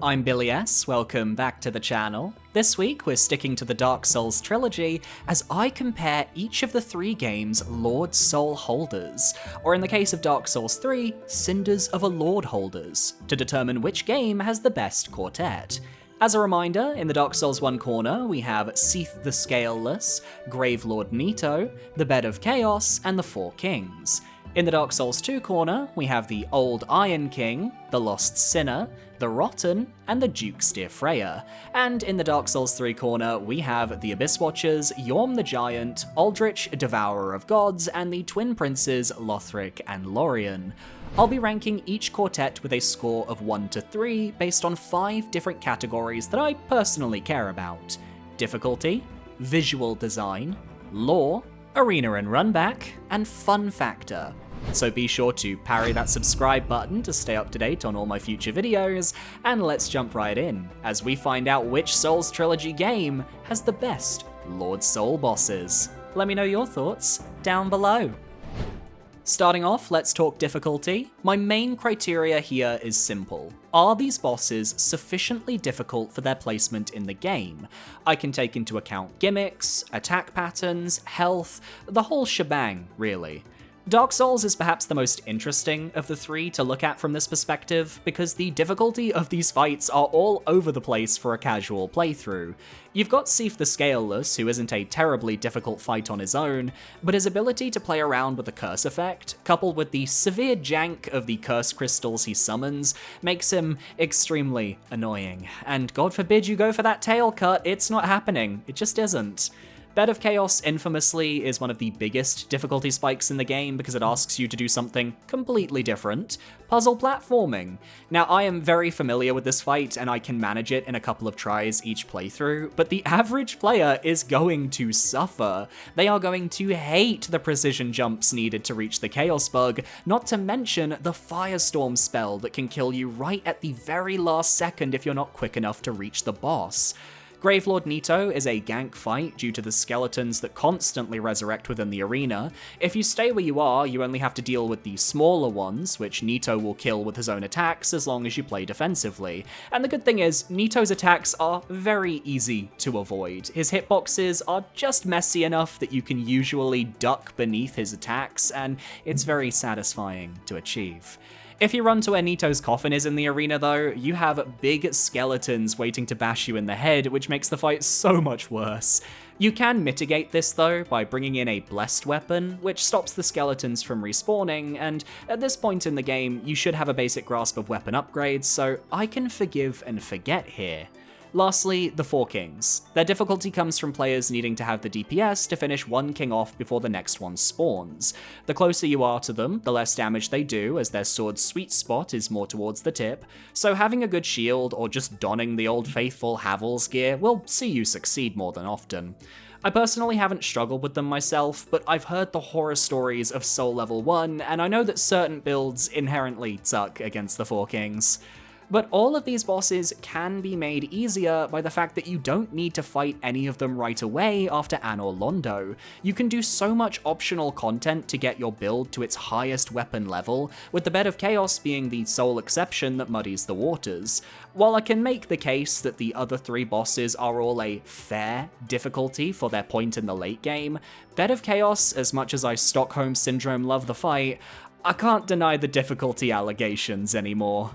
I'm Billy S, welcome back to the channel. This week we're sticking to the Dark Souls Trilogy as I compare each of the three games' Lord Soul holders, or in the case of Dark Souls 3, Cinders of a Lord holders, to determine which game has the best quartet. As a reminder, in the Dark Souls 1 corner we have Seath the Scaleless, Gravelord Nito, the Bed of Chaos, and the Four Kings. In the Dark Souls 2 corner, we have the Old Iron King, the Lost Sinner, the Rotten, and the Duke's Dear Freya. And in the Dark Souls 3 corner, we have the Abyss Watchers, Yorm the Giant, Aldrich, Devourer of Gods, and the Twin Princes, Lothric and Lorien. I'll be ranking each quartet with a score of 1 to 3 based on 5 different categories that I personally care about: difficulty, visual design, lore, arena and runback, and fun factor. So be sure to parry that subscribe button to stay up to date on all my future videos, and let's jump right in, as we find out which Souls Trilogy game has the best Lord Soul bosses. Let me know your thoughts down below. Starting off, let's talk difficulty. My main criteria here is simple. Are these bosses sufficiently difficult for their placement in the game? I can take into account gimmicks, attack patterns, health, the whole shebang, really. Dark Souls is perhaps the most interesting of the three to look at from this perspective, because the difficulty of these fights are all over the place for a casual playthrough. You've got Seath the Scaleless, who isn't a terribly difficult fight on his own, but his ability to play around with the curse effect, coupled with the severe jank of the curse crystals he summons, makes him extremely annoying. And God forbid you go for that tail cut, it's not happening. It just isn't. Bed of Chaos infamously is one of the biggest difficulty spikes in the game because it asks you to do something completely different: puzzle platforming. Now, I am very familiar with this fight and I can manage it in a couple of tries each playthrough, but the average player is going to suffer. They are going to hate the precision jumps needed to reach the Chaos Bug, not to mention the Firestorm spell that can kill you right at the very last second if you're not quick enough to reach the boss. Gravelord Nito is a gank fight due to the skeletons that constantly resurrect within the arena. If you stay where you are, you only have to deal with the smaller ones, which Nito will kill with his own attacks as long as you play defensively. And the good thing is, Nito's attacks are very easy to avoid. His hitboxes are just messy enough that you can usually duck beneath his attacks, and it's very satisfying to achieve. If you run to where Nito's coffin is in the arena though, you have big skeletons waiting to bash you in the head, which makes the fight so much worse. You can mitigate this though by bringing in a blessed weapon, which stops the skeletons from respawning, and at this point in the game, you should have a basic grasp of weapon upgrades, so I can forgive and forget here. Lastly, the Four Kings. Their difficulty comes from players needing to have the DPS to finish one king off before the next one spawns. The closer you are to them, the less damage they do, as their sword's sweet spot is more towards the tip, so having a good shield or just donning the old faithful Havel's gear will see you succeed more than often. I personally haven't struggled with them myself, but I've heard the horror stories of Soul Level 1, and I know that certain builds inherently suck against the Four Kings. But all of these bosses can be made easier by the fact that you don't need to fight any of them right away after Anor Londo. You can do so much optional content to get your build to its highest weapon level, with the Bed of Chaos being the sole exception that muddies the waters. While I can make the case that the other three bosses are all a fair difficulty for their point in the late game, Bed of Chaos, as much as I Stockholm Syndrome love the fight, I can't deny the difficulty allegations anymore.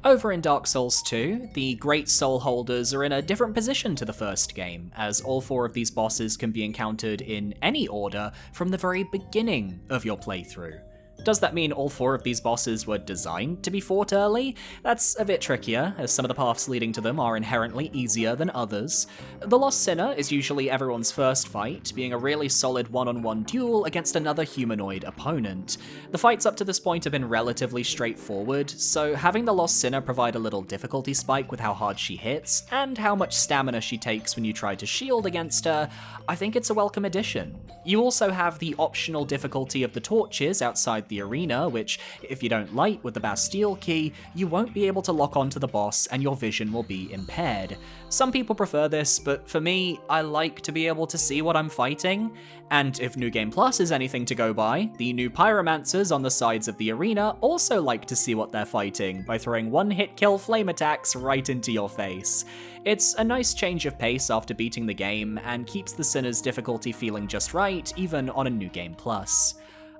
Over in Dark Souls 2, the Great Soul holders are in a different position to the first game, as all 4 of these bosses can be encountered in any order from the very beginning of your playthrough. Does that mean all 4 of these bosses were designed to be fought early? That's a bit trickier, as some of the paths leading to them are inherently easier than others. The Lost Sinner is usually everyone's first fight, being a really solid one-on-one duel against another humanoid opponent. The fights up to this point have been relatively straightforward, so having the Lost Sinner provide a little difficulty spike with how hard she hits, and how much stamina she takes when you try to shield against her, I think it's a welcome addition. You also have the optional difficulty of the torches outside inside the arena, which, if you don't light with the Bastille key, you won't be able to lock onto the boss and your vision will be impaired. Some people prefer this, but for me, I like to be able to see what I'm fighting, and if New Game Plus is anything to go by, the new pyromancers on the sides of the arena also like to see what they're fighting by throwing one-hit kill flame attacks right into your face. It's a nice change of pace after beating the game, and keeps the Sinner's difficulty feeling just right, even on a New Game Plus.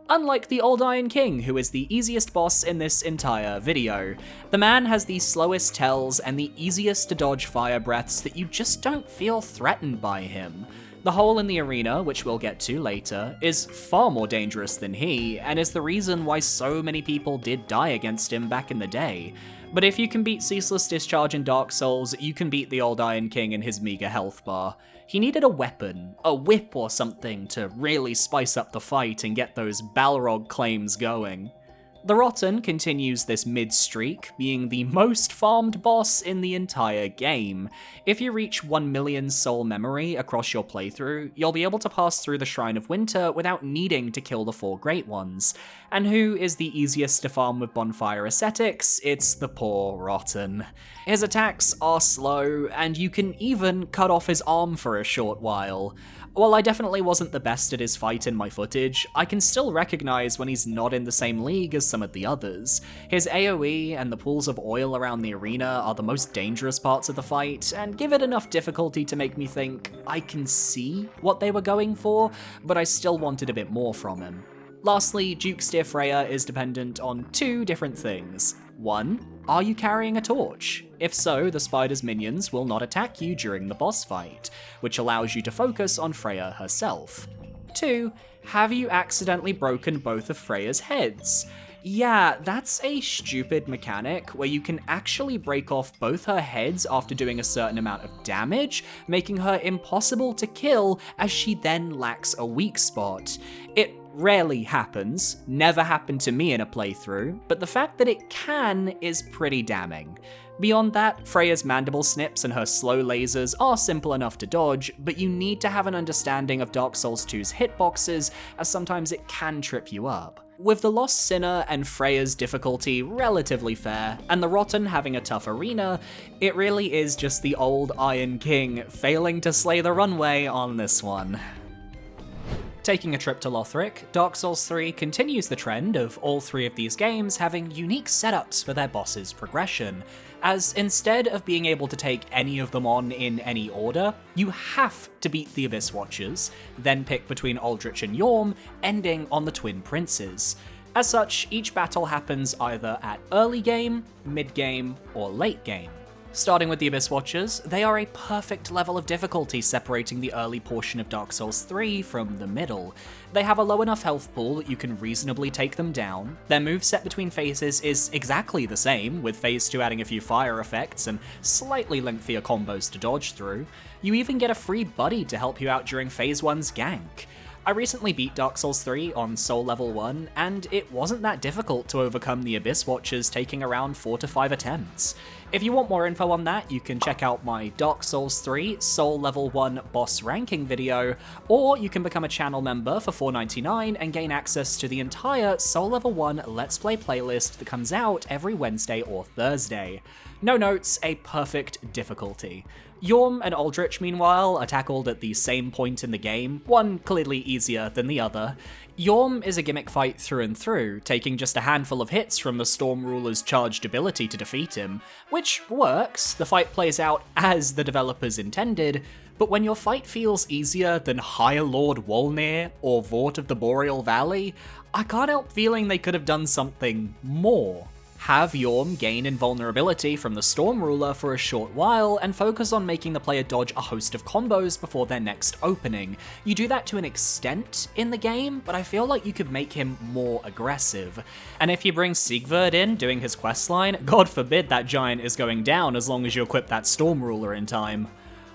Unlike the Old Iron King, who is the easiest boss in this entire video, the man has the slowest tells and the easiest to dodge fire breaths that you just don't feel threatened by him. The hole in the arena, which we'll get to later, is far more dangerous than he, and is the reason why so many people did die against him back in the day. But if you can beat Ceaseless Discharge in Dark Souls, you can beat the Old Iron King in his meager health bar. He needed a weapon, a whip or something, to really spice up the fight and get those Balrog claims going. The Rotten continues this mid-streak, being the most farmed boss in the entire game. If you reach 1 million soul memory across your playthrough, you'll be able to pass through the Shrine of Winter without needing to kill the 4 Great Ones. And who is the easiest to farm with Bonfire Ascetics? It's the poor Rotten. His attacks are slow, and you can even cut off his arm for a short while. While I definitely wasn't the best at his fight in my footage, I can still recognize when he's not in the same league as some of the others. His AoE and the pools of oil around the arena are the most dangerous parts of the fight, and give it enough difficulty to make me think I can see what they were going for, but I still wanted a bit more from him. Lastly, Duke's Dear Freya is dependent on 2 different things. 1. Are you carrying a torch? If so, the spider's minions will not attack you during the boss fight, which allows you to focus on Freya herself. 2. Have you accidentally broken both of Freya's heads? Yeah, that's a stupid mechanic where you can actually break off both her heads after doing a certain amount of damage, making her impossible to kill as she then lacks a weak spot. It rarely happens, never happened to me in a playthrough, but the fact that it can is pretty damning. Beyond that, Freya's mandible snips and her slow lasers are simple enough to dodge, but you need to have an understanding of Dark Souls 2's hitboxes, as sometimes it can trip you up. With the Lost Sinner and Freya's difficulty relatively fair, and the Rotten having a tough arena, it really is just the Old Iron King failing to slay the runway on this one. Taking a trip to Lothric, Dark Souls 3 continues the trend of all 3 of these games having unique setups for their bosses' progression, as instead of being able to take any of them on in any order, you have to beat the Abyss Watchers, then pick between Aldrich and Yorm, ending on the Twin Princes. As such, each battle happens either at early game, mid game, or late game. Starting with the Abyss Watchers, they are a perfect level of difficulty separating the early portion of Dark Souls 3 from the middle. They have a low enough health pool that you can reasonably take them down. Their moveset between phases is exactly the same, with phase 2 adding a few fire effects and slightly lengthier combos to dodge through. You even get a free buddy to help you out during phase 1's gank. I recently beat Dark Souls 3 on Soul Level 1, and it wasn't that difficult to overcome the Abyss Watchers, taking around 4 to 5 attempts. If you want more info on that, you can check out my Dark Souls 3 Soul Level 1 boss ranking video, or you can become a channel member for $4.99 and gain access to the entire Soul Level 1 Let's Play playlist that comes out every Wednesday or Thursday. No notes, a perfect difficulty. Yorm and Aldrich, meanwhile, are tackled at the same point in the game, one clearly easier than the other. Yorm is a gimmick fight through and through, taking just a handful of hits from the Storm Ruler's charged ability to defeat him, which works, the fight plays out as the developers intended, but when your fight feels easier than High Lord Wolnir or Vort of the Boreal Valley, I can't help feeling they could have done something more. Have Yorm gain invulnerability from the Storm Ruler for a short while, and focus on making the player dodge a host of combos before their next opening. You do that to an extent in the game, but I feel like you could make him more aggressive. And if you bring Siegward in doing his questline, God forbid that giant is going down as long as you equip that Storm Ruler in time.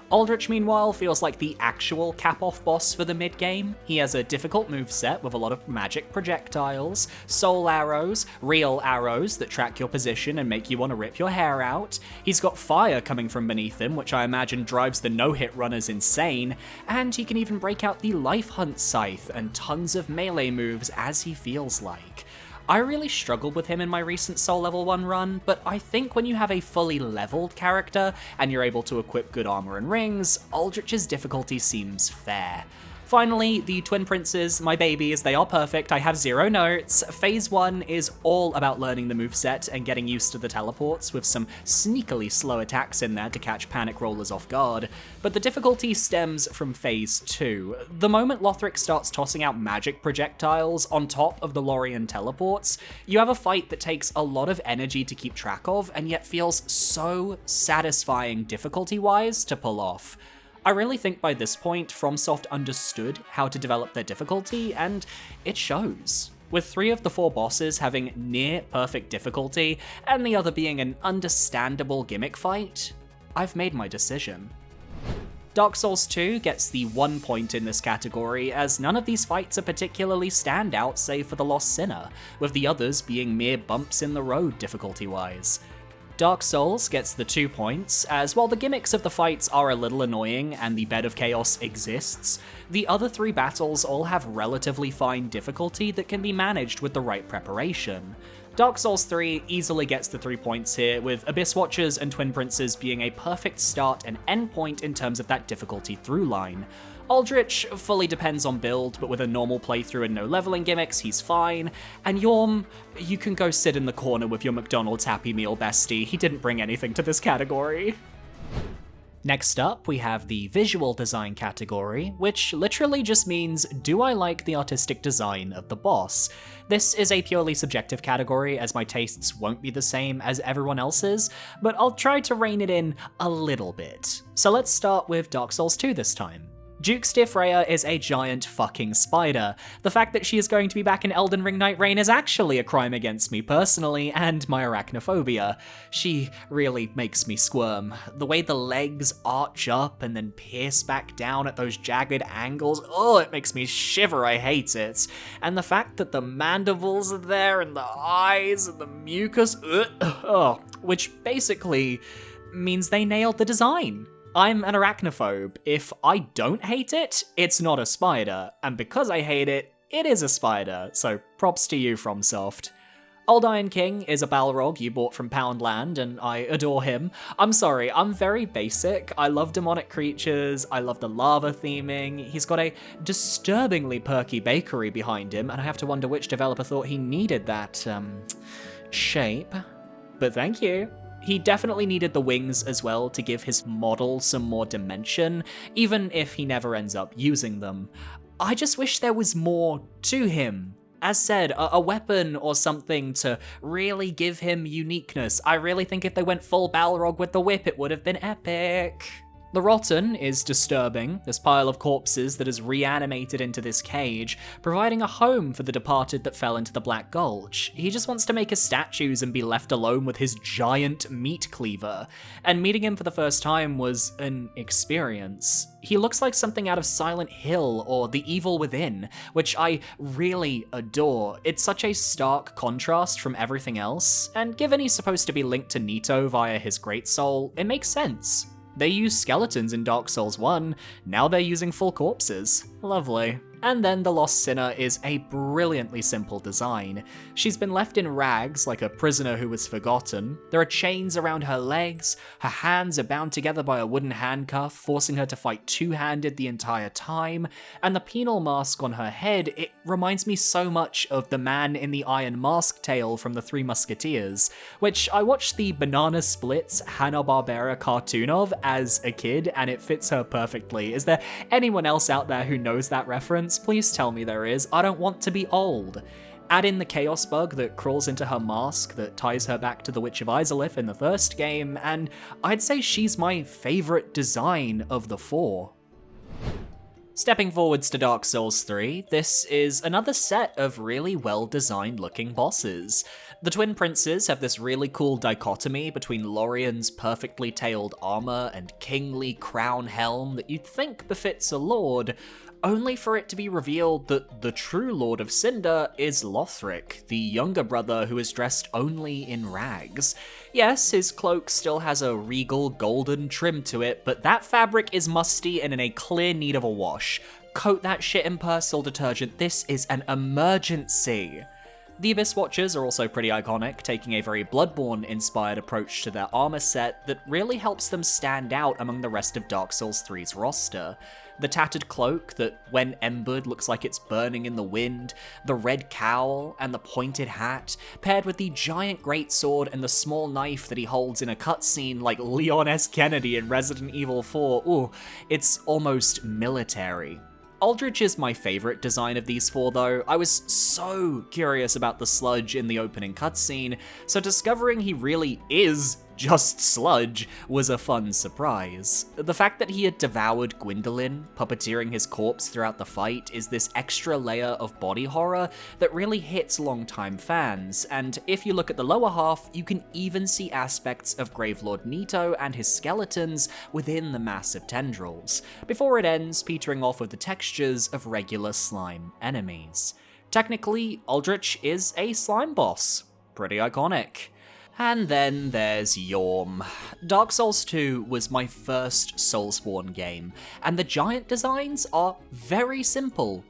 Aldrich, meanwhile, feels like the actual cap-off boss for the mid-game. He has a difficult moveset with a lot of magic projectiles, soul arrows, real arrows that track your position and make you want to rip your hair out. He's got fire coming from beneath him, which I imagine drives the no-hit runners insane, and he can even break out the Life Hunt Scythe and tons of melee moves as he feels like. I really struggled with him in my recent Soul Level 1 run, but I think when you have a fully leveled character and you're able to equip good armor and rings, Aldrich's difficulty seems fair. Finally, the Twin Princes, my babies, they are perfect, I have 0 notes. Phase 1 is all about learning the moveset and getting used to the teleports, with some sneakily slow attacks in there to catch panic rollers off guard, but the difficulty stems from Phase 2. The moment Lothric starts tossing out magic projectiles on top of the Lorien teleports, you have a fight that takes a lot of energy to keep track of, and yet feels so satisfying difficulty-wise to pull off. I really think by this point, FromSoft understood how to develop their difficulty, and it shows. With 3 of the 4 bosses having near perfect difficulty, and the other being an understandable gimmick fight, I've made my decision. Dark Souls 2 gets the 1 point in this category, as none of these fights are particularly standout save for the Lost Sinner, with the others being mere bumps in the road difficulty-wise. Dark Souls gets the 2 points, as while the gimmicks of the fights are a little annoying and the Bed of Chaos exists, the other 3 battles all have relatively fine difficulty that can be managed with the right preparation. Dark Souls 3 easily gets the 3 points here, with Abyss Watchers and Twin Princes being a perfect start and end point in terms of that difficulty through line. Aldrich fully depends on build, but with a normal playthrough and no leveling gimmicks, he's fine. And Yorm, you can go sit in the corner with your McDonald's Happy Meal bestie, he didn't bring anything to this category. Next up, we have the visual design category, which literally just means, do I like the artistic design of the boss? This is a purely subjective category, as my tastes won't be the same as everyone else's, but I'll try to rein it in a little bit. So let's start with Dark Souls 2 this time. Juxtia Freya is a giant fucking spider. The fact that she is going to be back in Elden Ring Night Rain is actually a crime against me personally, and my arachnophobia. She really makes me squirm. The way the legs arch up and then pierce back down at those jagged angles, oh, it makes me shiver, I hate it. And the fact that the mandibles are there, and the eyes, and the mucus, which basically means they nailed the design. I'm an arachnophobe. If I don't hate it, it's not a spider, and because I hate it, it is a spider, so props to you, FromSoft. Old Iron King is a Balrog you bought from Poundland, and I adore him. I'm sorry, I'm very basic. I love demonic creatures, I love the lava theming, he's got a disturbingly perky bakery behind him, and I have to wonder which developer thought he needed that, shape. But thank you. He definitely needed the wings as well to give his model some more dimension, even if he never ends up using them. I just wish there was more to him. As said, a weapon or something to really give him uniqueness. I really think if they went full Balrog with the whip, it would have been epic. The Rotten is disturbing, this pile of corpses that is reanimated into this cage, providing a home for the departed that fell into the Black Gulch. He just wants to make his statues and be left alone with his giant meat cleaver, and meeting him for the first time was an experience. He looks like something out of Silent Hill or The Evil Within, which I really adore. It's such a stark contrast from everything else, and given he's supposed to be linked to Nito via his Great Soul, it makes sense. They used skeletons in Dark Souls 1, now they're using full corpses. Lovely. And then the Lost Sinner is a brilliantly simple design. She's been left in rags like a prisoner who was forgotten. There are chains around her legs, her hands are bound together by a wooden handcuff, forcing her to fight two-handed the entire time, and the penal mask on her head, it reminds me so much of the man in the Iron Mask tale from the Three Musketeers, which I watched the Banana Splits Hanna-Barbera cartoon of as a kid, and it fits her perfectly. Is there anyone else out there who knows that reference? Please tell me there is. I don't want to be old. Add in the chaos bug that crawls into her mask that ties her back to the Witch of Izalith in the first game, and I'd say she's my favourite design of the four. Stepping forwards to Dark Souls 3, this is another set of really well-designed looking bosses. The Twin Princes have this really cool dichotomy between Lorien's perfectly tailed armor and kingly crown helm that you'd think befits a lord, only for it to be revealed that the true Lord of Cinder is Lothric, the younger brother who is dressed only in rags. Yes, his cloak still has a regal golden trim to it, but that fabric is musty and in a clear need of a wash. Coat that shit in Persil detergent, this is an emergency. The Abyss Watchers are also pretty iconic, taking a very Bloodborne-inspired approach to their armor set that really helps them stand out among the rest of Dark Souls 3's roster. The tattered cloak that, when embered, looks like it's burning in the wind, the red cowl, and the pointed hat, paired with the giant greatsword and the small knife that he holds in a cutscene like Leon S. Kennedy in Resident Evil 4, ooh, it's almost military. Aldrich is my favourite design of these four though. I was so curious about the sludge in the opening cutscene, so discovering he really is just sludge was a fun surprise. The fact that he had devoured Gwyndolin, puppeteering his corpse throughout the fight, is this extra layer of body horror that really hits longtime fans, and if you look at the lower half, you can even see aspects of Gravelord Nito and his skeletons within the massive tendrils, before it ends petering off with the textures of regular slime enemies. Technically, Aldrich is a slime boss. Pretty iconic. And then there's Yhorm. Dark Souls 2 was my first Soulsborne game, and the giant designs are very simple.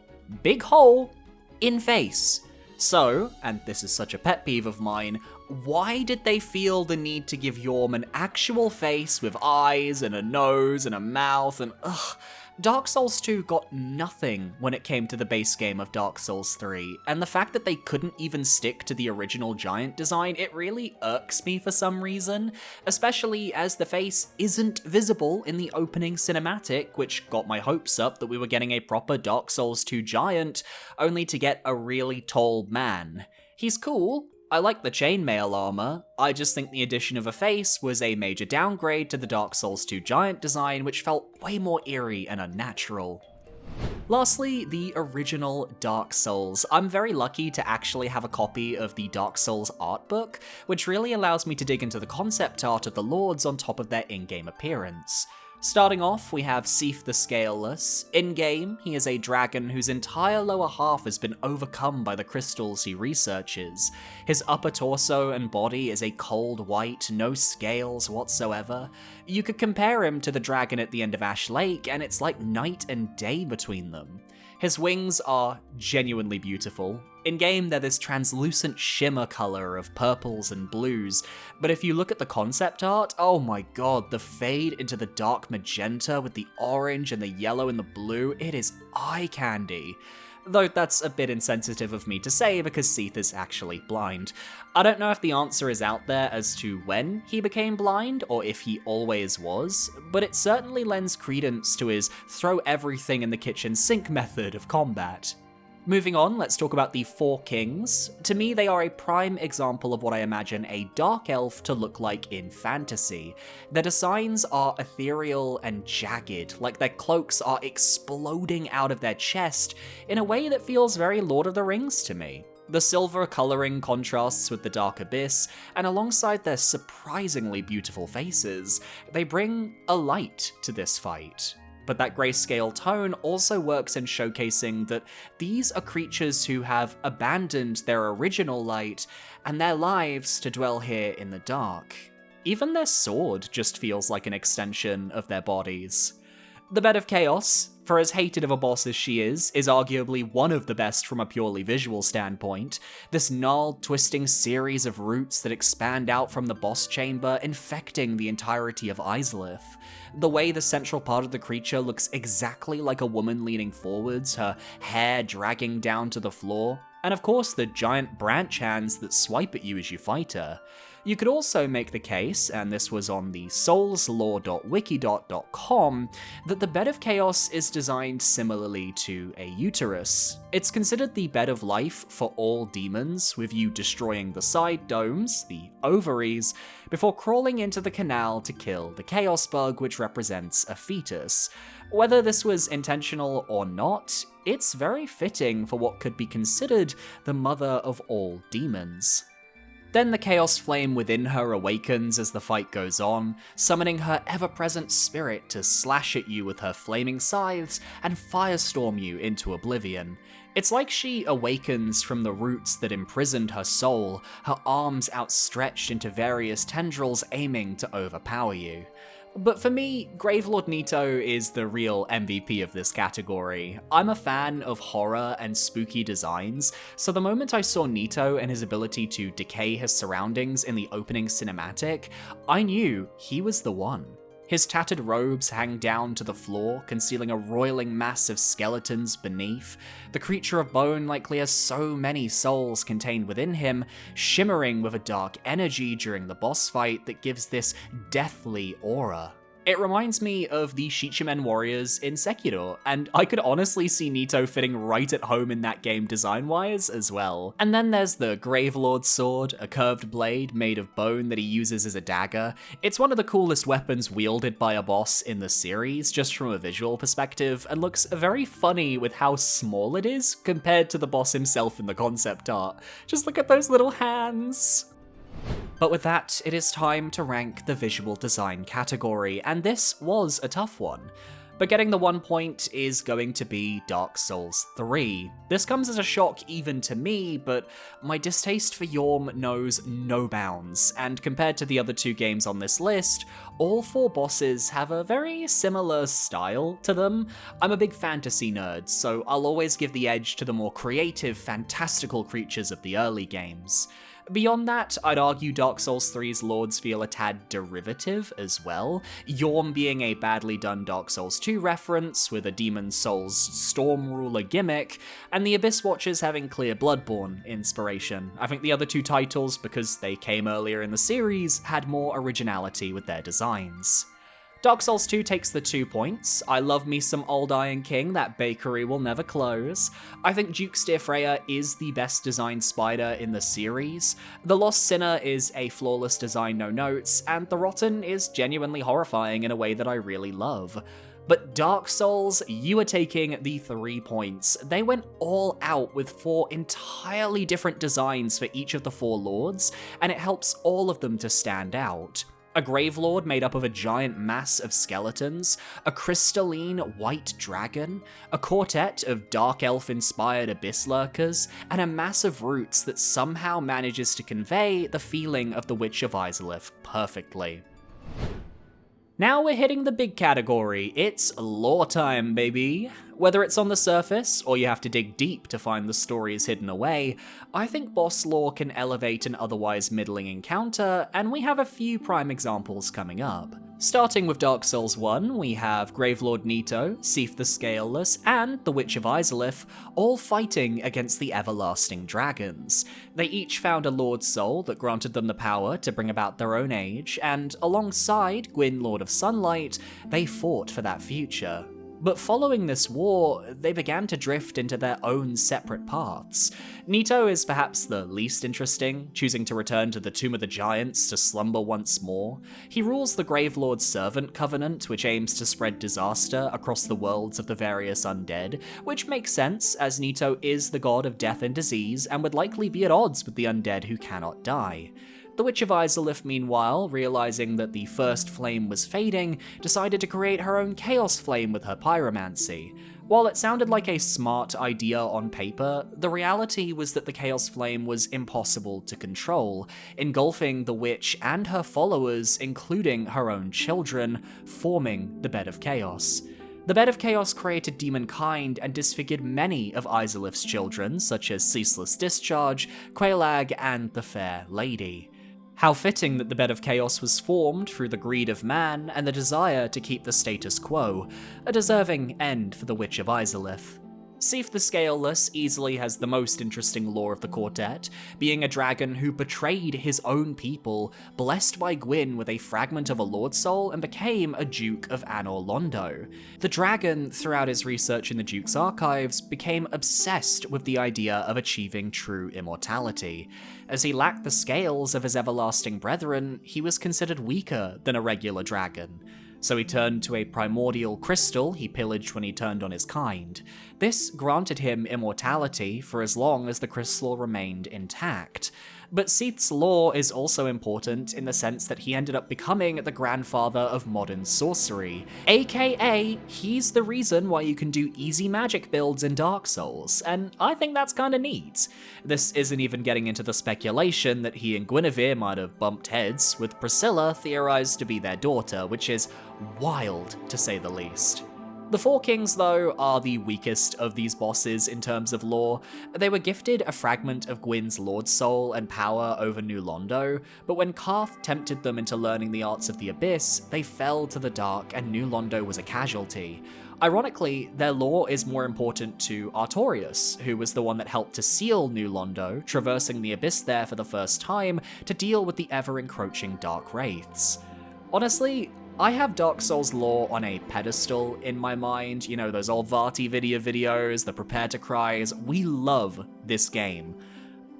Big hole in face. So, and this is such a pet peeve of mine, why did they feel the need to give Yhorm an actual face with eyes and a nose and a mouth and ugh? Dark Souls 2 got nothing when it came to the base game of Dark Souls 3, and the fact that they couldn't even stick to the original giant design, it really irks me for some reason, especially as the face isn't visible in the opening cinematic, which got my hopes up that we were getting a proper Dark Souls 2 giant, only to get a really tall man. He's cool. I like the chainmail armor, I just think the addition of a face was a major downgrade to the Dark Souls 2 giant design, which felt way more eerie and unnatural. Lastly, the original Dark Souls. I'm very lucky to actually have a copy of the Dark Souls art book, which really allows me to dig into the concept art of the lords on top of their in-game appearance. Starting off, we have Seath the Scaleless. In-game, he is a dragon whose entire lower half has been overcome by the crystals he researches. His upper torso and body is a cold white, no scales whatsoever. You could compare him to the dragon at the end of Ash Lake, and it's like night and day between them. His wings are genuinely beautiful. In-game, they're this translucent shimmer color of purples and blues, but if you look at the concept art, oh my god, the fade into the dark magenta with the orange and the yellow and the blue, it is eye candy. Though that's a bit insensitive of me to say because Seath is actually blind. I don't know if the answer is out there as to when he became blind or if he always was, but it certainly lends credence to his throw everything in the kitchen sink method of combat. Moving on, let's talk about the Four Kings. To me, they are a prime example of what I imagine a dark elf to look like in fantasy. Their designs are ethereal and jagged, like their cloaks are exploding out of their chest in a way that feels very Lord of the Rings to me. The silver coloring contrasts with the dark abyss, and alongside their surprisingly beautiful faces, they bring a light to this fight. But that grayscale tone also works in showcasing that these are creatures who have abandoned their original light and their lives to dwell here in the dark. Even their sword just feels like an extension of their bodies. The Bed of Chaos, for as hated of a boss as she is arguably one of the best from a purely visual standpoint. This gnarled, twisting series of roots that expand out from the boss chamber, infecting the entirety of Izalith. The way the central part of the creature looks exactly like a woman leaning forwards, her hair dragging down to the floor, and of course the giant branch hands that swipe at you as you fight her. You could also make the case, and this was on the soulslore.wiki.com, that the Bed of Chaos is designed similarly to a uterus. It's considered the bed of life for all demons, with you destroying the side domes, the ovaries, before crawling into the canal to kill the Chaos Bug, which represents a fetus. Whether this was intentional or not, it's very fitting for what could be considered the mother of all demons. Then the Chaos Flame within her awakens as the fight goes on, summoning her ever-present spirit to slash at you with her flaming scythes and firestorm you into oblivion. It's like she awakens from the roots that imprisoned her soul, her arms outstretched into various tendrils aiming to overpower you. But for me, Gravelord Nito is the real MVP of this category. I'm a fan of horror and spooky designs, so the moment I saw Nito and his ability to decay his surroundings in the opening cinematic, I knew he was the one. His tattered robes hang down to the floor, concealing a roiling mass of skeletons beneath. The creature of bone likely has so many souls contained within him, shimmering with a dark energy during the boss fight that gives this deathly aura. It reminds me of the Shichimen warriors in Sekiro, and I could honestly see Nito fitting right at home in that game design-wise as well. And then there's the Gravelord's sword, a curved blade made of bone that he uses as a dagger. It's one of the coolest weapons wielded by a boss in the series, just from a visual perspective, and looks very funny with how small it is compared to the boss himself in the concept art. Just look at those little hands! But with that, it is time to rank the visual design category, and this was a tough one. But getting the 1 point is going to be Dark Souls 3. This comes as a shock even to me, but my distaste for Yhorm knows no bounds, and compared to the other 2 games on this list, all 4 bosses have a very similar style to them. I'm a big fantasy nerd, so I'll always give the edge to the more creative, fantastical creatures of the early games. Beyond that, I'd argue Dark Souls 3's lords feel a tad derivative as well, Yhorm being a badly done Dark Souls 2 reference with a Demon Souls Storm Ruler gimmick, and the Abyss Watchers having clear Bloodborne inspiration. I think the other 2 titles, because they came earlier in the series, had more originality with their designs. Dark Souls 2 takes the 2 points. I love me some Old Iron King, that bakery will never close. I think Duke Steerfreya is the best designed spider in the series. The Lost Sinner is a flawless design, no notes, and the Rotten is genuinely horrifying in a way that I really love. But Dark Souls, you are taking the 3 points. They went all out with 4 entirely different designs for each of the 4 lords, and it helps all of them to stand out. A Gravelord made up of a giant mass of skeletons, a crystalline white dragon, a quartet of dark elf-inspired abyss lurkers, and a mass of roots that somehow manages to convey the feeling of the Witch of Izalith perfectly. Now we're hitting the big category. It's lore time, baby. Whether it's on the surface, or you have to dig deep to find the stories hidden away, I think boss lore can elevate an otherwise middling encounter, and we have a few prime examples coming up. Starting with Dark Souls 1, we have Gravelord Nito, Seath the Scaleless, and the Witch of Izalith, all fighting against the Everlasting Dragons. They each found a Lord Soul that granted them the power to bring about their own age, and alongside Gwyn, Lord of Sunlight, they fought for that future. But following this war, they began to drift into their own separate paths. Nito is perhaps the least interesting, choosing to return to the Tomb of the Giants to slumber once more. He rules the Gravelord's Servant Covenant, which aims to spread disaster across the worlds of the various undead, which makes sense, as Nito is the god of death and disease, and would likely be at odds with the undead who cannot die. The Witch of Izalith, meanwhile, realizing that the first flame was fading, decided to create her own chaos flame with her pyromancy. While it sounded like a smart idea on paper, the reality was that the chaos flame was impossible to control, engulfing the witch and her followers, including her own children, forming the Bed of Chaos. The Bed of Chaos created demonkind and disfigured many of Izalith's children, such as Ceaseless Discharge, Quelaag, and the Fair Lady. How fitting that the Bed of Chaos was formed through the greed of man and the desire to keep the status quo, a deserving end for the Witch of Izalith. Seath the Scaleless easily has the most interesting lore of the quartet, being a dragon who betrayed his own people, blessed by Gwyn with a fragment of a Lord Soul, and became a Duke of Anor Londo. The dragon, throughout his research in the Duke's archives, became obsessed with the idea of achieving true immortality. As he lacked the scales of his everlasting brethren, he was considered weaker than a regular dragon. So he turned to a primordial crystal he pillaged when he turned on his kind. This granted him immortality for as long as the crystal remained intact. But Seath's lore is also important in the sense that he ended up becoming the grandfather of modern sorcery, aka he's the reason why you can do easy magic builds in Dark Souls, and I think that's kinda neat. This isn't even getting into the speculation that he and Guinevere might have bumped heads, with Priscilla theorized to be their daughter, which is wild to say the least. The Four Kings, though, are the weakest of these bosses in terms of lore. They were gifted a fragment of Gwyn's Lord Soul and power over New Londo, but when Karth tempted them into learning the arts of the Abyss, they fell to the dark and New Londo was a casualty. Ironically, their lore is more important to Artorias, who was the one that helped to seal New Londo, traversing the Abyss there for the first time to deal with the ever-encroaching Dark Wraiths. Honestly, I have Dark Souls lore on a pedestal in my mind, you know, those old Vati videos, the Prepare to Cries, we love this game.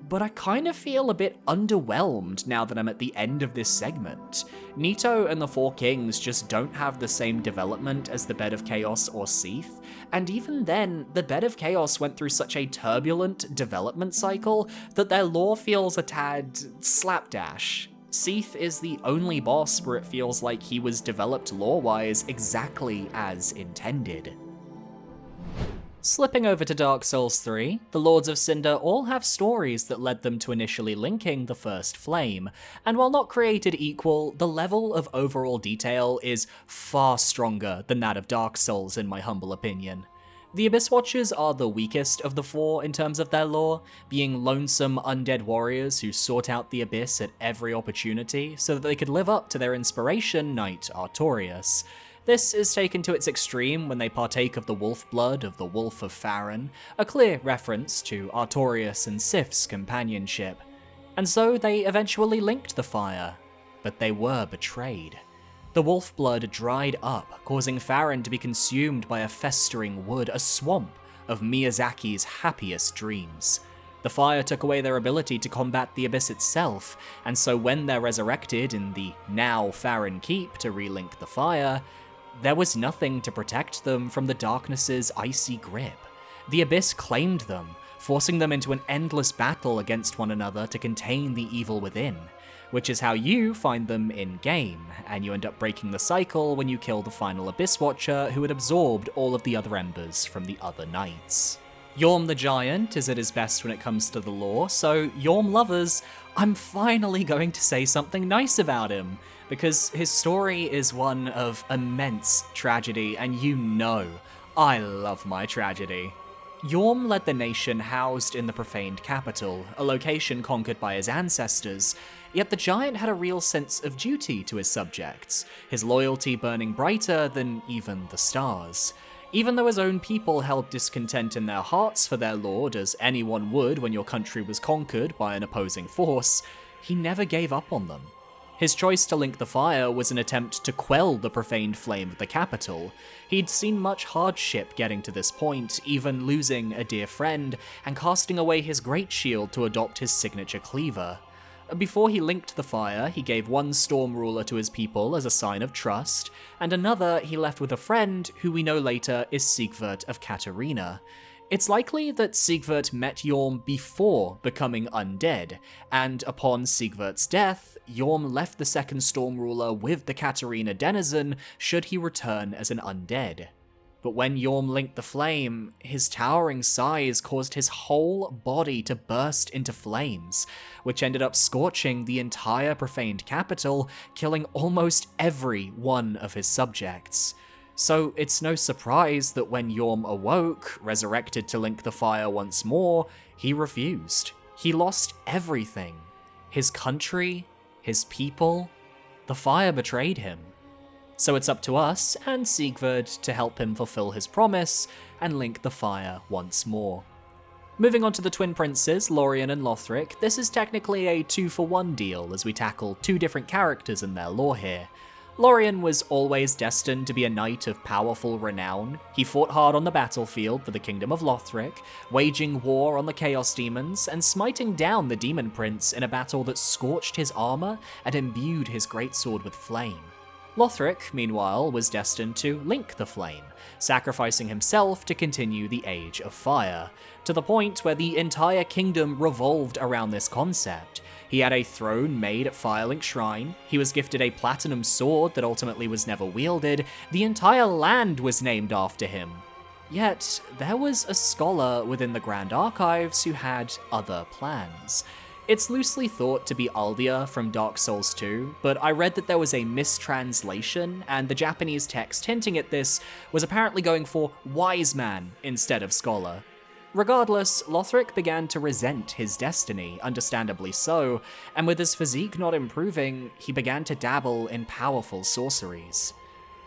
But I kind of feel a bit underwhelmed now that I'm at the end of this segment. Nito and the Four Kings just don't have the same development as the Bed of Chaos or Seath, and even then, the Bed of Chaos went through such a turbulent development cycle that their lore feels a tad slapdash. Seath is the only boss where it feels like he was developed lore-wise exactly as intended. Slipping over to Dark Souls 3, the Lords of Cinder all have stories that led them to initially linking the First Flame, and while not created equal, the level of overall detail is far stronger than that of Dark Souls in my humble opinion. The Abyss Watchers are the weakest of the four in terms of their lore, being lonesome undead warriors who sought out the Abyss at every opportunity so that they could live up to their inspiration, Knight Artorias. This is taken to its extreme when they partake of the wolf blood of the Wolf of Farron, a clear reference to Artorias and Sif's companionship. And so they eventually linked the fire, but they were betrayed. The wolf blood dried up, causing Farron to be consumed by a festering wood, a swamp of Miyazaki's happiest dreams. The fire took away their ability to combat the Abyss itself, and so when they're resurrected in the now Farron Keep to relink the fire, there was nothing to protect them from the darkness's icy grip. The Abyss claimed them, forcing them into an endless battle against one another to contain the evil within, which is how you find them in-game, and you end up breaking the cycle when you kill the final Abyss Watcher who had absorbed all of the other embers from the other knights. Yorm the Giant is at his best when it comes to the lore, so Yorm lovers, I'm finally going to say something nice about him, because his story is one of immense tragedy, and you know I love my tragedy. Yorm led the nation housed in the profaned capital, a location conquered by his ancestors, yet the giant had a real sense of duty to his subjects, his loyalty burning brighter than even the stars. Even though his own people held discontent in their hearts for their lord, as anyone would when your country was conquered by an opposing force, he never gave up on them. His choice to link the fire was an attempt to quell the profaned flame of the capital. He'd seen much hardship getting to this point, even losing a dear friend, and casting away his great shield to adopt his signature cleaver. Before he linked the fire, he gave one storm ruler to his people as a sign of trust, and another he left with a friend who we know later is Siegwart of Katarina. It's likely that Siegwart met Yorm before becoming undead, and upon Siegwart's death, Yorm left the second storm ruler with the Katarina denizen should he return as an undead. But when Yorm linked the flame, his towering size caused his whole body to burst into flames, which ended up scorching the entire profaned capital, killing almost every one of his subjects. So it's no surprise that when Yorm awoke, resurrected to link the fire once more, he refused. He lost everything. His country, his people, the fire betrayed him. So it's up to us and Siegward to help him fulfill his promise and link the fire once more. Moving on to the twin princes, Lorien and Lothric, this is technically a 2-for-1 deal as we tackle two different characters in their lore here. Lorien was always destined to be a knight of powerful renown. He fought hard on the battlefield for the kingdom of Lothric, waging war on the Chaos Demons, and smiting down the Demon Prince in a battle that scorched his armor and imbued his greatsword with flame. Lothric, meanwhile, was destined to link the flame, sacrificing himself to continue the Age of Fire, to the point where the entire kingdom revolved around this concept. He had a throne made at Firelink Shrine, he was gifted a platinum sword that ultimately was never wielded, the entire land was named after him. Yet, there was a scholar within the Grand Archives who had other plans. It's loosely thought to be Aldia from Dark Souls 2, but I read that there was a mistranslation, and the Japanese text hinting at this was apparently going for wise man instead of scholar. Regardless, Lothric began to resent his destiny, understandably so, and with his physique not improving, he began to dabble in powerful sorceries.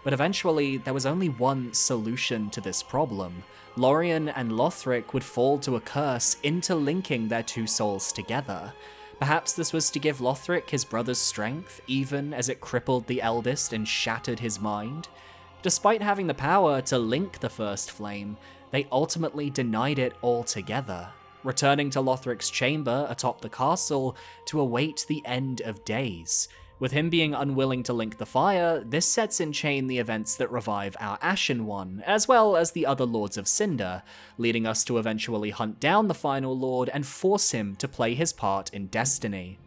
But eventually, there was only one solution to this problem. Lorien and Lothric would fall to a curse interlinking their two souls together. Perhaps this was to give Lothric his brother's strength, even as it crippled the eldest and shattered his mind. Despite having the power to link the first flame, they ultimately denied it altogether, returning to Lothric's chamber atop the castle to await the end of days. With him being unwilling to link the fire, this sets in chain the events that revive our Ashen One, as well as the other Lords of Cinder, leading us to eventually hunt down the final Lord and force him to play his part in destiny.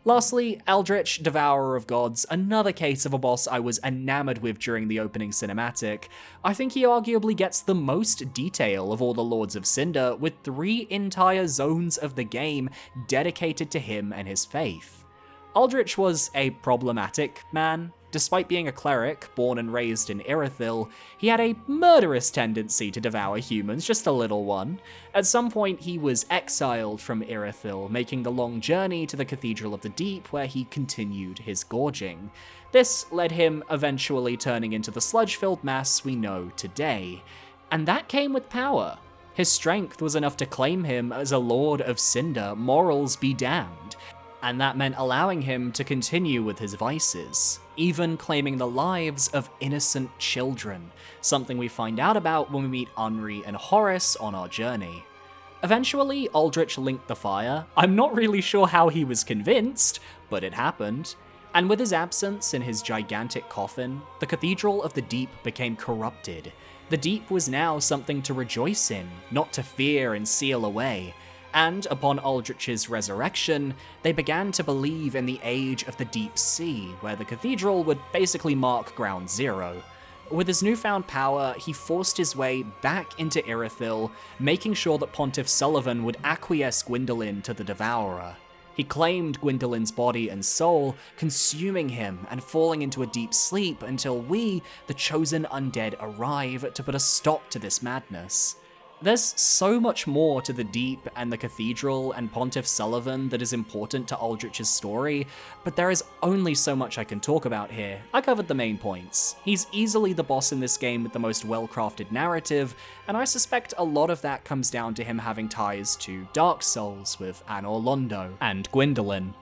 Lastly, Eldritch, Devourer of Gods, another case of a boss I was enamored with during the opening cinematic. I think he arguably gets the most detail of all the Lords of Cinder, with 3 entire zones of the game dedicated to him and his faith. Aldrich was a problematic man. Despite being a cleric, born and raised in Irithyll, he had a murderous tendency to devour humans, just a little one. At some point, he was exiled from Irithyll, making the long journey to the Cathedral of the Deep, where he continued his gorging. This led him eventually turning into the sludge-filled mass we know today. And that came with power. His strength was enough to claim him as a Lord of Cinder, morals be damned. And that meant allowing him to continue with his vices, even claiming the lives of innocent children, something we find out about when we meet Henri and Horace on our journey. Eventually, Aldrich linked the fire. I'm not really sure how he was convinced, but it happened. And with his absence in his gigantic coffin, the Cathedral of the Deep became corrupted. The Deep was now something to rejoice in, not to fear and seal away. And upon Aldrich's resurrection, they began to believe in the Age of the Deep Sea, where the cathedral would basically mark ground zero. With his newfound power, he forced his way back into Irithyll, making sure that Pontiff Sullivan would acquiesce Gwyndolin to the Devourer. He claimed Gwyndolin's body and soul, consuming him and falling into a deep sleep until we, the chosen undead, arrive to put a stop to this madness. There's so much more to the Deep and the Cathedral and Pontiff Sullivan that is important to Aldrich's story, but there is only so much I can talk about here. I covered the main points. He's easily the boss in this game with the most well-crafted narrative, and I suspect a lot of that comes down to him having ties to Dark Souls with Anor Londo and Gwyndolin.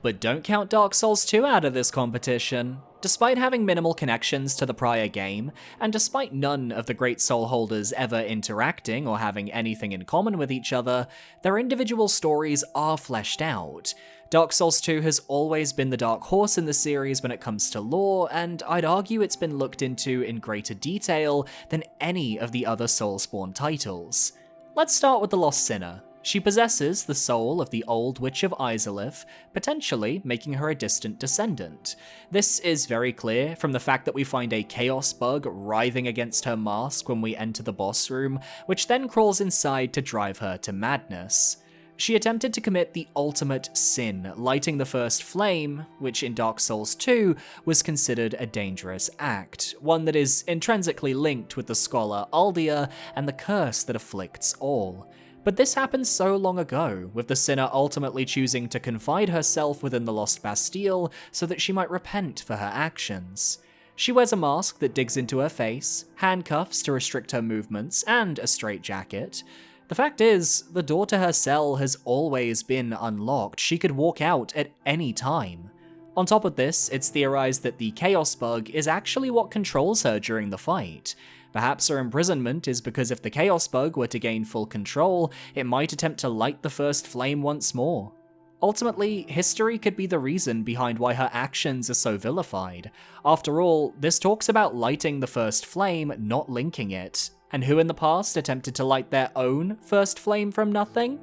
But don't count Dark Souls 2 out of this competition. Despite having minimal connections to the prior game, and despite none of the great soul holders ever interacting or having anything in common with each other, their individual stories are fleshed out. Dark Souls 2 has always been the dark horse in the series when it comes to lore, and I'd argue it's been looked into in greater detail than any of the other Soulsborne titles. Let's start with the Lost Sinner. She possesses the soul of the old Witch of Izalith, potentially making her a distant descendant. This is very clear from the fact that we find a chaos bug writhing against her mask when we enter the boss room, which then crawls inside to drive her to madness. She attempted to commit the ultimate sin, lighting the first flame, which in Dark Souls 2 was considered a dangerous act, one that is intrinsically linked with the scholar Aldia and the curse that afflicts all. But this happened so long ago, with the sinner ultimately choosing to confide herself within the Lost Bastille so that she might repent for her actions. She wears a mask that digs into her face, handcuffs to restrict her movements, and a straitjacket. The fact is, the door to her cell has always been unlocked. She could walk out at any time. On top of this, it's theorized that the Chaos Bug is actually what controls her during the fight. Perhaps her imprisonment is because if the Chaos Bug were to gain full control, it might attempt to light the first flame once more. Ultimately, history could be the reason behind why her actions are so vilified. After all, this talks about lighting the first flame, not linking it. And who in the past attempted to light their own first flame from nothing?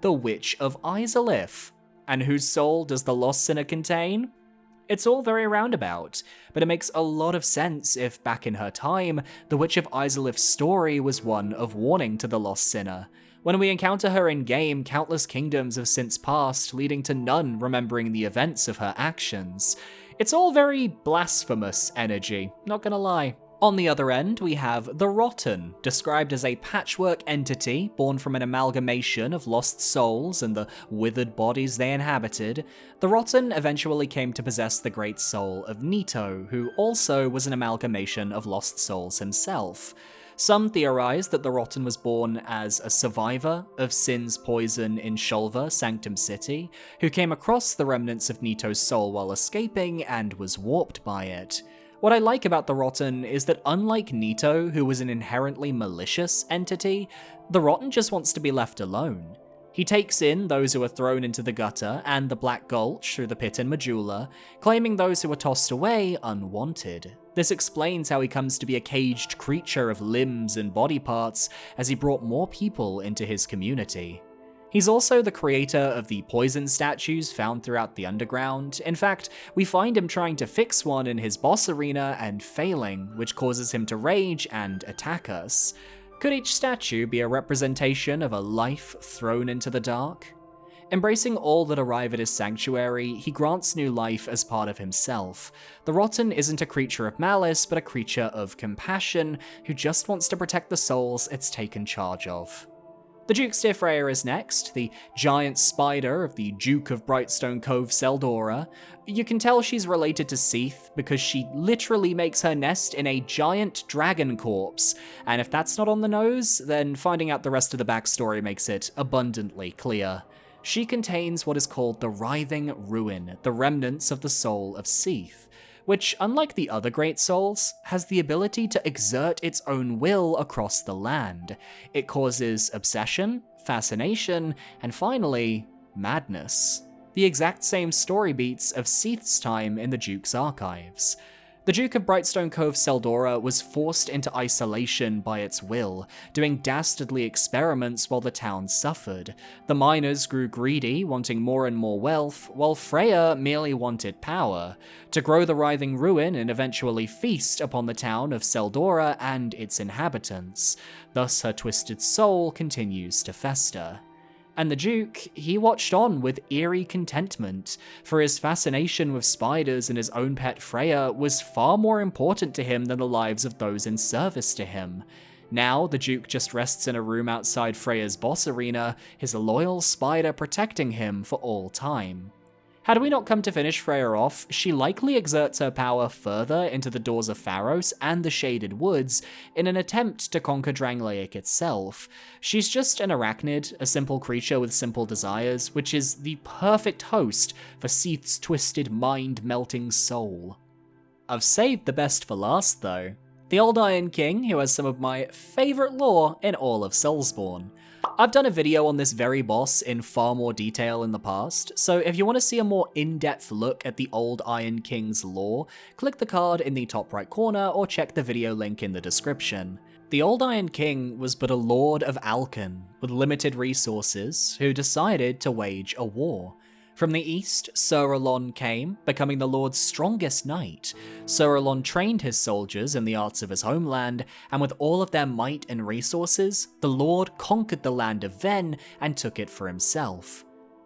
The Witch of Izalith. And whose soul does the lost sinner contain? It's all very roundabout, but it makes a lot of sense if, back in her time, the Witch of Izalith's story was one of warning to the lost sinner. When we encounter her in-game, countless kingdoms have since passed, leading to none remembering the events of her actions. It's all very blasphemous energy, not gonna lie. On the other end, we have the Rotten, described as a patchwork entity born from an amalgamation of lost souls and the withered bodies they inhabited. The Rotten eventually came to possess the great soul of Nito, who also was an amalgamation of lost souls himself. Some theorize that the Rotten was born as a survivor of Sin's poison in Shulva, Sanctum City, who came across the remnants of Nito's soul while escaping and was warped by it. What I like about the Rotten is that unlike Nito, who was an inherently malicious entity, the Rotten just wants to be left alone. He takes in those who are thrown into the gutter and the Black Gulch through the pit in Majula, claiming those who are tossed away unwanted. This explains how he comes to be a caged creature of limbs and body parts, as he brought more people into his community. He's also the creator of the poison statues found throughout the underground. In fact, we find him trying to fix one in his boss arena and failing, which causes him to rage and attack us. Could each statue be a representation of a life thrown into the dark? Embracing all that arrive at his sanctuary, he grants new life as part of himself. The Rotten isn't a creature of malice, but a creature of compassion, who just wants to protect the souls it's taken charge of. The Duke's Freya is next, the giant spider of the Duke of Brightstone Cove Seldora. You can tell she's related to Seath because she literally makes her nest in a giant dragon corpse, and if that's not on the nose, then finding out the rest of the backstory makes it abundantly clear. She contains what is called the Writhing Ruin, the remnants of the soul of Seath, which, unlike the other great souls, has the ability to exert its own will across the land. It causes obsession, fascination, and finally, madness. The exact same story beats of Seath's time in the Duke's archives. The Duke of Brightstone Cove Seldora was forced into isolation by its will, doing dastardly experiments while the town suffered. The miners grew greedy, wanting more and more wealth, while Freya merely wanted power, to grow the writhing ruin and eventually feast upon the town of Seldora and its inhabitants. Thus her twisted soul continues to fester. And the Duke, he watched on with eerie contentment, for his fascination with spiders and his own pet Freya was far more important to him than the lives of those in service to him. Now, the Duke just rests in a room outside Freya's boss arena, his loyal spider protecting him for all time. Had we not come to finish Freya off, she likely exerts her power further into the doors of Pharos and the Shaded Woods in an attempt to conquer Drangleic itself. She's just an arachnid, a simple creature with simple desires, which is the perfect host for Seath's twisted mind-melting soul. I've saved the best for last though. The Old Iron King, who has some of my favourite lore in all of Soulsborne. I've done a video on this very boss in far more detail in the past, so if you want to see a more in-depth look at the Old Iron King's lore, click the card in the top right corner or check the video link in the description. The Old Iron King was but a lord of Alkan, with limited resources, who decided to wage a war. From the east, Sir Alon came, becoming the Lord's strongest knight. Sir Alon trained his soldiers in the arts of his homeland, and with all of their might and resources, the Lord conquered the land of Ven and took it for himself.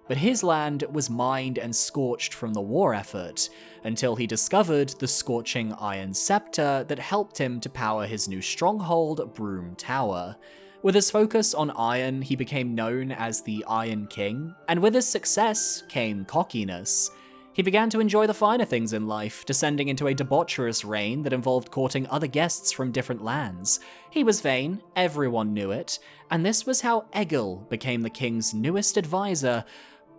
But his land was mined and scorched from the war effort, until he discovered the scorching iron scepter that helped him to power his new stronghold, Broom Tower. With his focus on iron, he became known as the Iron King, and with his success came cockiness. He began to enjoy the finer things in life, descending into a debaucherous reign that involved courting other guests from different lands. He was vain, everyone knew it, and this was how Egil became the king's newest advisor,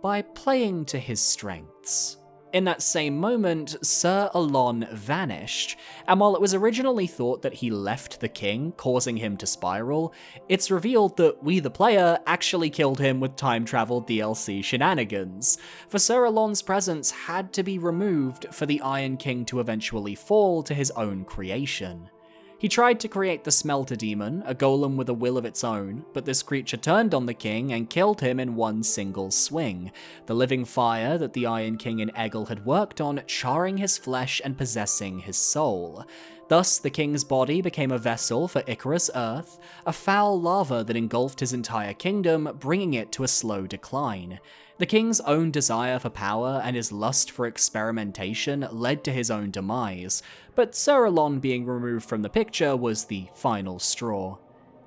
by playing to his strengths. in that same moment, Sir Alon vanished, and while it was originally thought that he left the king, causing him to spiral, it's revealed that we the player actually killed him with time travel DLC shenanigans, for Sir Alon's presence had to be removed for the Iron King to eventually fall to his own creation. He tried to create the Smelter Demon, a golem with a will of its own, but this creature turned on the king and killed him in one single swing, the living fire that the Iron King and Egil had worked on charring his flesh and possessing his soul. Thus, the king's body became a vessel for Icarus Earth, a foul lava that engulfed his entire kingdom, bringing it to a slow decline. The king's own desire for power and his lust for experimentation led to his own demise, but Sir Alon being removed from the picture was the final straw.